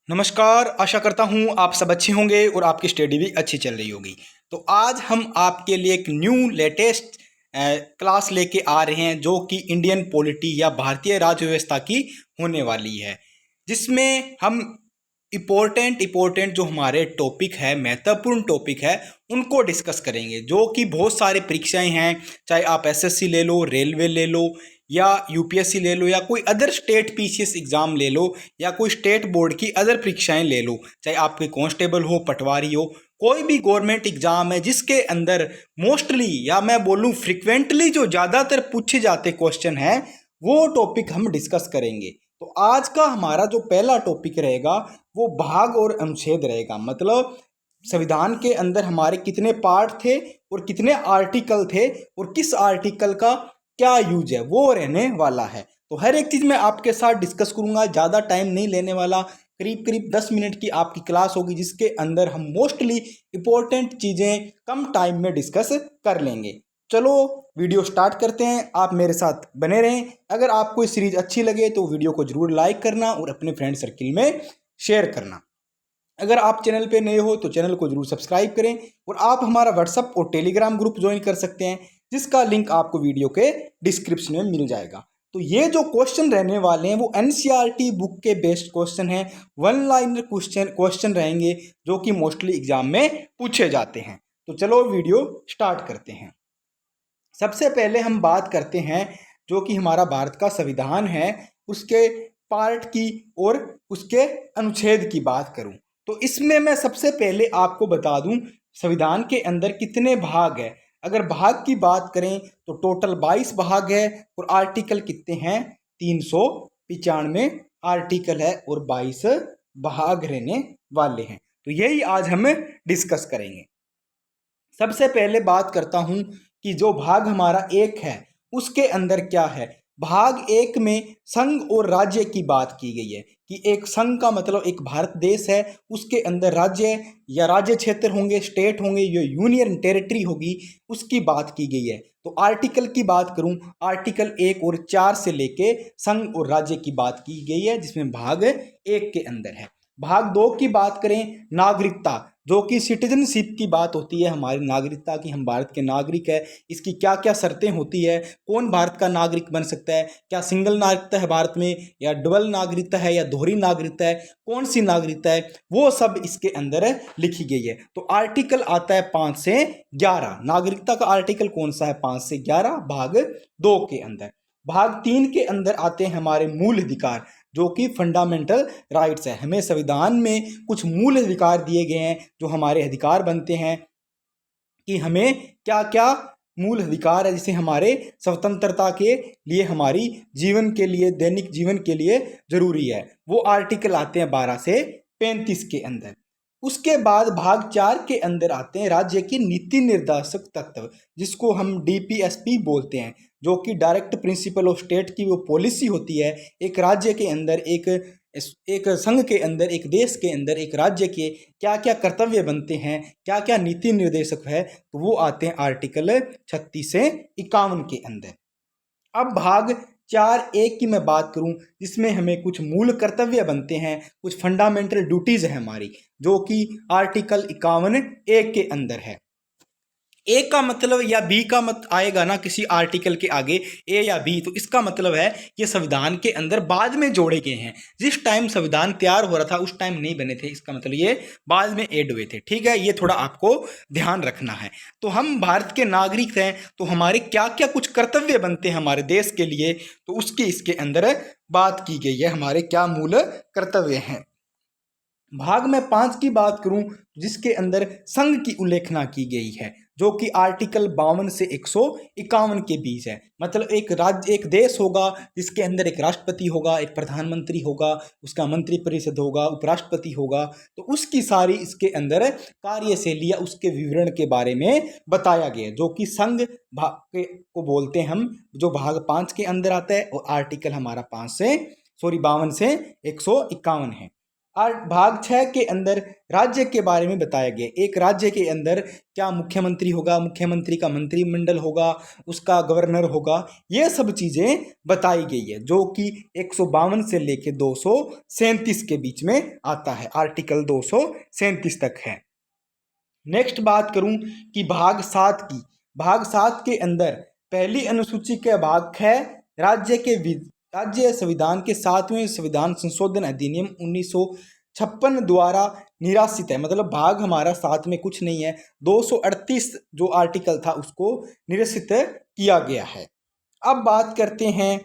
नमस्कार, आशा करता हूँ आप सब अच्छे होंगे और आपकी स्टडी भी अच्छी चल रही होगी। तो आज हम आपके लिए एक न्यू लेटेस्ट क्लास लेके आ रहे हैं जो कि इंडियन पॉलिटी या भारतीय राज्य व्यवस्था की होने वाली है, जिसमें हम इम्पोर्टेंट जो हमारे टॉपिक है, महत्वपूर्ण टॉपिक है, उनको डिस्कस करेंगे। जो कि बहुत सारे परीक्षाएं हैं, चाहे आप एसएससी ले लो, रेलवे ले लो या यूपीएससी ले लो या कोई अदर स्टेट पीसीएस एग्ज़ाम ले लो या कोई स्टेट बोर्ड की अदर परीक्षाएं ले लो, चाहे आपके कांस्टेबल हो, पटवारी हो, कोई भी गवर्नमेंट एग्ज़ाम है जिसके अंदर मोस्टली या मैं बोलूँ फ्रिक्वेंटली जो ज़्यादातर पूछे जाते क्वेश्चन हैं वो टॉपिक हम डिस्कस करेंगे। तो आज का हमारा जो पहला टॉपिक रहेगा वो भाग और अनुच्छेद रहेगा। मतलब संविधान के अंदर हमारे कितने पार्ट थे और कितने आर्टिकल थे और किस आर्टिकल का क्या यूज है वो रहने वाला है। तो हर एक चीज़ मैं आपके साथ डिस्कस करूंगा, ज़्यादा टाइम नहीं लेने वाला। करीब करीब 10 मिनट की आपकी क्लास होगी जिसके अंदर हम मोस्टली इम्पोर्टेंट चीज़ें कम टाइम में डिस्कस कर लेंगे। चलो वीडियो स्टार्ट करते हैं, आप मेरे साथ बने रहें। अगर आपको ये सीरीज अच्छी लगे तो वीडियो को जरूर लाइक करना और अपने फ्रेंड सर्किल में शेयर करना। अगर आप चैनल पे नए हो तो चैनल को जरूर सब्सक्राइब करें और आप हमारा व्हाट्सअप और टेलीग्राम ग्रुप ज्वाइन कर सकते हैं जिसका लिंक आपको वीडियो के डिस्क्रिप्शन में मिल जाएगा। तो ये जो क्वेश्चन रहने वाले हैं वो एनसीईआरटी बुक के बेस्ड क्वेश्चन हैं, वन लाइनर क्वेश्चन रहेंगे जो कि मोस्टली एग्जाम में पूछे जाते हैं। तो चलो वीडियो स्टार्ट करते हैं। सबसे पहले हम बात करते हैं जो कि हमारा भारत का संविधान है उसके पार्ट की और उसके अनुच्छेद की बात करूं तो इसमें मैं सबसे पहले आपको बता दूं संविधान के अंदर कितने भाग है। अगर भाग की बात करें तो टोटल 22 भाग है और आर्टिकल कितने हैं, 395 आर्टिकल है और 22 भाग रहने वाले हैं। तो यही आज हम डिस्कस करेंगे। सबसे पहले बात करता हूं कि जो भाग हमारा एक है उसके अंदर क्या है। भाग एक में संघ और राज्य की बात की गई है कि एक संघ का मतलब एक भारत देश है, उसके अंदर राज्य या राज्य क्षेत्र होंगे, स्टेट होंगे, ये यूनियन टेरिटरी होगी, उसकी बात की गई है। तो आर्टिकल की बात करूं, आर्टिकल 1 और 4 से लेके संघ और राज्य की बात की गई है जिसमें भाग एक के अंदर है। भाग दो की बात करें, नागरिकता, जो कि सिटीजनशिप की बात होती है, हमारी नागरिकता की, हम भारत के नागरिक है, इसकी क्या क्या शर्तें होती है, कौन भारत का नागरिक बन सकता है, क्या सिंगल नागरिकता है भारत में या डबल नागरिकता है या दोहरी नागरिकता है, कौन सी नागरिकता है, वो सब इसके अंदर लिखी गई है। तो आर्टिकल आता है 5 से 11। नागरिकता का आर्टिकल कौन सा है, 5 से 11 भाग 2 के अंदर। भाग 3 के अंदर आते हैं हमारे मूल अधिकार जो कि फंडामेंटल राइट्स है। हमें संविधान में कुछ मूल अधिकार दिए गए हैं जो हमारे अधिकार बनते हैं कि हमें क्या क्या मूल अधिकार है, जैसे हमारे स्वतंत्रता के लिए, हमारी जीवन के लिए, दैनिक जीवन के लिए जरूरी है। वो आर्टिकल आते हैं 12 से 35 के अंदर। उसके बाद भाग 4 के अंदर आते हैं राज्य की नीति निर्देशक तत्व जिसको हम डीपीएसपी बोलते हैं, जो कि डायरेक्ट प्रिंसिपल ऑफ स्टेट की वो पॉलिसी होती है एक राज्य के अंदर, एक संघ के अंदर, एक देश के अंदर, एक राज्य के क्या क्या कर्तव्य बनते हैं, क्या क्या नीति निर्देशक है, तो वो आते हैं आर्टिकल 36 से 51 के अंदर। अब भाग 4(1) की मैं बात करूं जिसमें हमें कुछ मूल कर्तव्य बनते हैं, कुछ फंडामेंटल ड्यूटीज है हमारी, जो कि आर्टिकल 51(1) के अंदर है। ए का मतलब या बी का मत आएगा ना किसी आर्टिकल के आगे, ए या बी, तो इसका मतलब है ये संविधान के अंदर बाद में जोड़े गए हैं। जिस टाइम संविधान तैयार हो रहा था उस टाइम नहीं बने थे, इसका मतलब ये बाद में ऐड हुए थे। ठीक है, ये थोड़ा आपको ध्यान रखना है। तो हम भारत के नागरिक हैं तो हमारे क्या क्या कुछ कर्तव्य बनते हैं हमारे देश के लिए, तो उसकी इसके अंदर बात की गई है, हमारे क्या मूल कर्तव्य हैं। भाग में 5 की बात करूं जिसके अंदर संघ की उल्लेखना की गई है, जो कि आर्टिकल 52 से 151 के बीच है। मतलब एक राज्य, एक देश होगा जिसके अंदर एक राष्ट्रपति होगा, एक प्रधानमंत्री होगा, उसका मंत्री परिषद होगा, उपराष्ट्रपति होगा, तो उसकी सारी इसके अंदर कार्यशैली या उसके विवरण के बारे में बताया गया, जो कि संघ भाग को बोलते हैं हम, जो भाग 5 के अंदर आता है। और आर्टिकल हमारा 52 से 151 है। भाग 6 के अंदर राज्य के बारे में बताया गया। एक राज्य के अंदर क्या मुख्यमंत्री होगा, मुख्यमंत्री का मंत्रिमंडल होगा, उसका गवर्नर होगा, ये सब चीज़ें बताई गई है, जो कि 152 से लेके 237 के बीच में आता है। आर्टिकल 237 तक है। नेक्स्ट बात करूं कि भाग 7 की। भाग 7 के अंदर पहली अनुसूची के भाग 6 राज्य संविधान के 7वें संविधान संशोधन अधिनियम 1956 द्वारा निरासित है। मतलब भाग हमारा 7 में कुछ नहीं है, 238 जो आर्टिकल था उसको निरसित किया गया है। अब बात करते हैं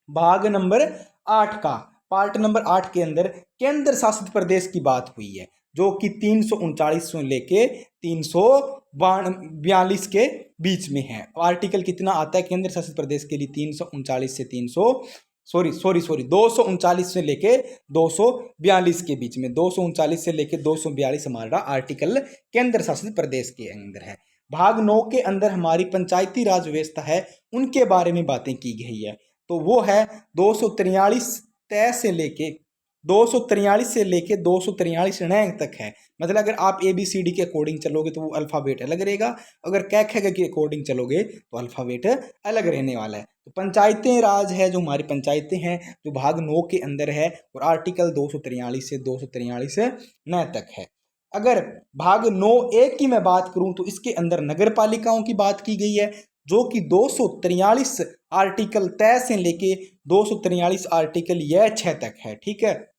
भाग नंबर 8 का। पार्ट नंबर 8 के अंदर केंद्र शासित प्रदेश की बात हुई है, जो कि 339 से लेके 342 के बीच में है। आर्टिकल कितना आता है केंद्र शासित प्रदेश के लिए? 339 से 239 से लेके 242 के बीच में। 239 से लेके 242 हमारा आर्टिकल केंद्र शासित प्रदेश के अंदर है। भाग 9 के अंदर हमारी पंचायती राज व्यवस्था है, उनके बारे में बातें की गई है। तो वो है 243 तय से लेके 243 नए तक है। मतलब अगर आप ABCD के अकॉर्डिंग चलोगे तो वो अल्फ़ाबेट अलग रहेगा, अगर क ख ग के अकॉर्डिंग चलोगे तो अल्फ़ाबेट अलग रहने वाला है। तो पंचायतें राज है, जो हमारी पंचायतें हैं, जो भाग 9 के अंदर है, और आर्टिकल 243 से 243 नए तक है। अगर भाग 9A की मैं बात करूं तो इसके अंदर नगर पालिकाओं की बात की गई है, जो कि 243 आर्टिकल तय से लेके 243 आर्टिकल यह 6 तक है। ठीक है,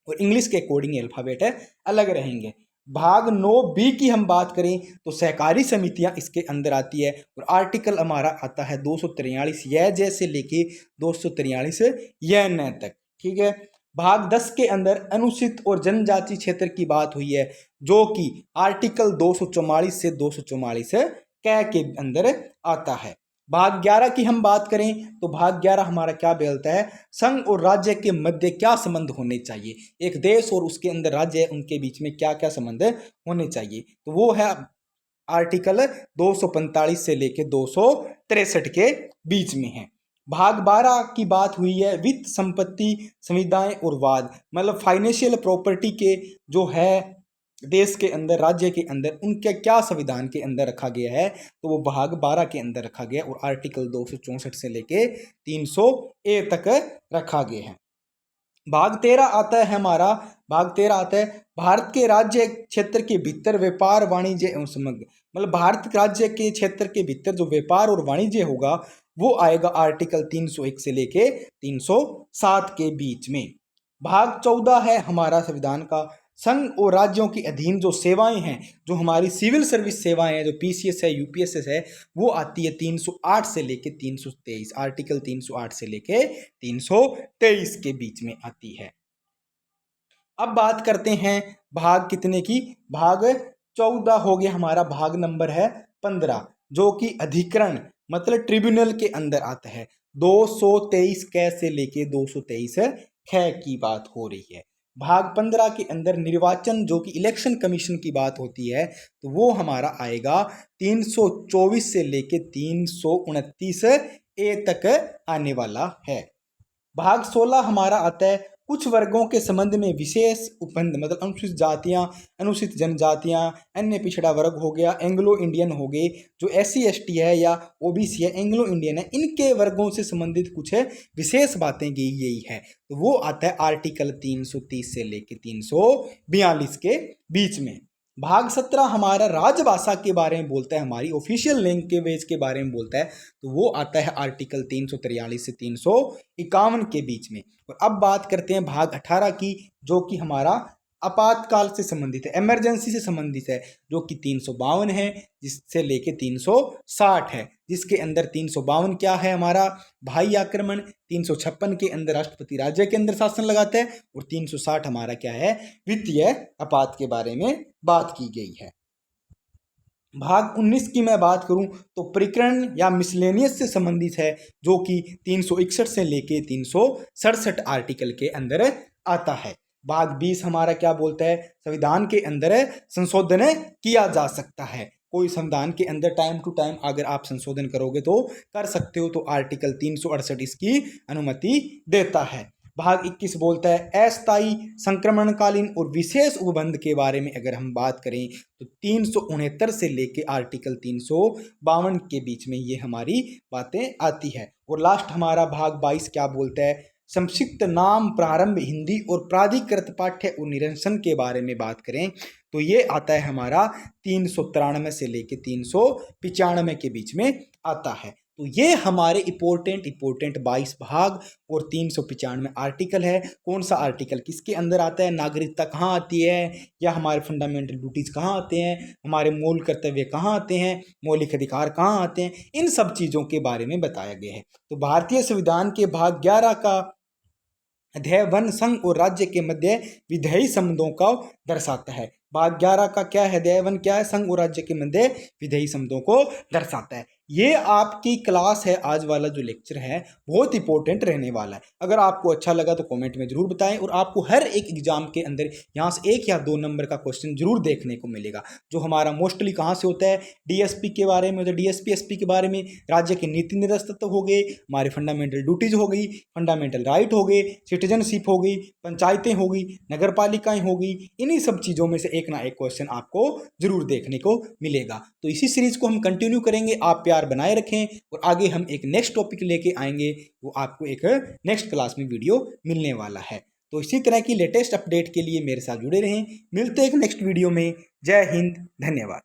और इंग्लिश के अकॉर्डिंग अल्फाबेट है अलग रहेंगे। भाग 9B की हम बात करें तो सहकारी समितियां इसके अंदर आती है, और आर्टिकल हमारा आता है 243 यह जैसे लेके 243 यह न तक। ठीक है, भाग 10 के अंदर अनुसूचित और जनजाति क्षेत्र की बात हुई है, जो कि आर्टिकल 244 से 244 क के अंदर आता है। भाग 11 की हम बात करें तो भाग 11 हमारा क्या बोलता है? संघ और राज्य के मध्य क्या संबंध होने चाहिए, एक देश और उसके अंदर राज्य है उनके बीच में क्या क्या संबंध होने चाहिए। तो वो है आर्टिकल 245 से लेके 263 के बीच में है। भाग 12 की बात हुई है वित्त, संपत्ति, संविदाएं और वाद। मतलब फाइनेंशियल प्रॉपर्टी के जो है देश के अंदर, राज्य के अंदर, उनके क्या संविधान के अंदर रखा गया है, तो वो भाग 12 के अंदर रखा गया, और आर्टिकल 264 से लेके 300A तक रखा गया है। भाग 13 आता है हमारा, भाग 13 आता है भारत के राज्य क्षेत्र के भीतर व्यापार, वाणिज्य एवं समग्र। मतलब भारत राज्य के क्षेत्र के भीतर जो व्यापार और वाणिज्य होगा वो आएगा आर्टिकल 301 से लेके 307 के बीच में। भाग 14 है हमारा संविधान का, संघ और राज्यों के अधीन जो सेवाएं हैं, जो हमारी सिविल सर्विस सेवाएं हैं, जो PCS है, UPSS है, वो आती है 308 से लेके 323। आर्टिकल 308 से लेके 323 के बीच में आती है। अब बात करते हैं भाग कितने की? भाग 14 हो गया हमारा। भाग नंबर है 15, जो कि अधिकरण मतलब ट्रिब्यूनल के अंदर आता है। 223 क से लेके 223 ख की बात हो रही है। भाग 15 के अंदर निर्वाचन, जो कि इलेक्शन कमीशन की बात होती है, तो वो हमारा आएगा 324 से लेके 329 ए तक आने वाला है। भाग 16 हमारा आता है कुछ वर्गों के संबंध में विशेष उपबंध। मतलब अनुसूचित जातियां, अनुसूचित जनजातियां, अन्य पिछड़ा वर्ग हो गया, एंग्लो इंडियन हो गए, जो SC ST है या OBC है, एंग्लो इंडियन है, इनके वर्गों से संबंधित कुछ विशेष बातें की गई है, तो वो आता है आर्टिकल 330 से लेके 342 के बीच में। भाग 17 हमारा राजभाषा के बारे में बोलता है, हमारी ऑफिशियल लैंग्वेज के बारे में बोलता है, तो वो आता है आर्टिकल 343 से 351 के बीच में। और अब बात करते हैं भाग 18 की, जो कि हमारा आपातकाल से संबंधित है, इमरजेंसी से संबंधित है, जो कि 352 है, जिससे लेके 360 है, जिसके अंदर 352 क्या है हमारा? भाई आक्रमण। 356 के अंदर राष्ट्रपति राज्य के अंदर शासन लगाता है, और 360 हमारा क्या है? वित्तीय आपात के बारे में बात की गई है। भाग 19 की मैं बात करूं तो प्रकरण या मिसलेनियस से संबंधित है, जो कि 361 से लेके 367 आर्टिकल के अंदर आता है। भाग 20 हमारा क्या बोलता है? संविधान के अंदर संशोधन किया जा सकता है। कोई संविधान के अंदर टाइम टू टाइम अगर आप संशोधन करोगे तो कर सकते हो, तो आर्टिकल 368 इसकी अनुमति देता है। भाग 21 बोलता है अस्थायी, संक्रमणकालीन और विशेष उपबंध के बारे में अगर हम बात करें तो 369 से लेके आर्टिकल 352 के बीच में ये हमारी बातें आती है। और लास्ट हमारा भाग 22 क्या बोलता है, संक्षिप्त नाम प्रारंभ हिंदी और प्राधिकृत पाठ्य और निरसन के बारे में बात करें तो ये आता है हमारा 393 से लेके 395 के बीच में आता है। तो ये हमारे इम्पोर्टेंट 22 भाग और 395 आर्टिकल है। कौन सा आर्टिकल किसके अंदर आता है, नागरिकता कहाँ आती है, या हमारे फंडामेंटल ड्यूटीज कहाँ आते हैं, हमारे मूल कर्तव्य कहाँ आते हैं, मौलिक अधिकार कहाँ आते हैं, इन सब चीज़ों के बारे में बताया गया है। तो भारतीय संविधान के भाग 11 का अध्याय वन संघ और राज्य के मध्य विधेयी संबंधों को दर्शाता है। भाग 11 का क्या है, अध्याय वन क्या है, संघ और राज्य के मध्य विधेयी संबंधों को दर्शाता है। ये आपकी क्लास है, आज वाला जो लेक्चर है बहुत इंपॉर्टेंट रहने वाला है। अगर आपको अच्छा लगा तो कमेंट में जरूर बताएं, और आपको हर एक एग्जाम के अंदर यहाँ से 1 या 2 नंबर का क्वेश्चन जरूर देखने को मिलेगा, जो हमारा मोस्टली कहाँ से होता है, डीएसपी के बारे में, तो डीएसपी एसपी के बारे में, राज्य के नीति निर्देश तत्व हो गए, हमारे फंडामेंटल ड्यूटीज हो गई, फंडामेंटल राइट हो गए, सिटीजनशिप हो गई, पंचायतें हो गई, नगर पालिकाएं हो गई, इन्हीं सब चीज़ों में से एक ना एक क्वेश्चन आपको जरूर देखने को मिलेगा। तो इसी सीरीज को हम कंटिन्यू करेंगे, आप प्यार बनाए रखें, और आगे हम एक नेक्स्ट टॉपिक लेके आएंगे, वो आपको एक नेक्स्ट क्लास में वीडियो मिलने वाला है। तो इसी तरह की लेटेस्ट अपडेट के लिए मेरे साथ जुड़े रहें। मिलते हैं एक नेक्स्ट वीडियो में। जय हिंद, धन्यवाद।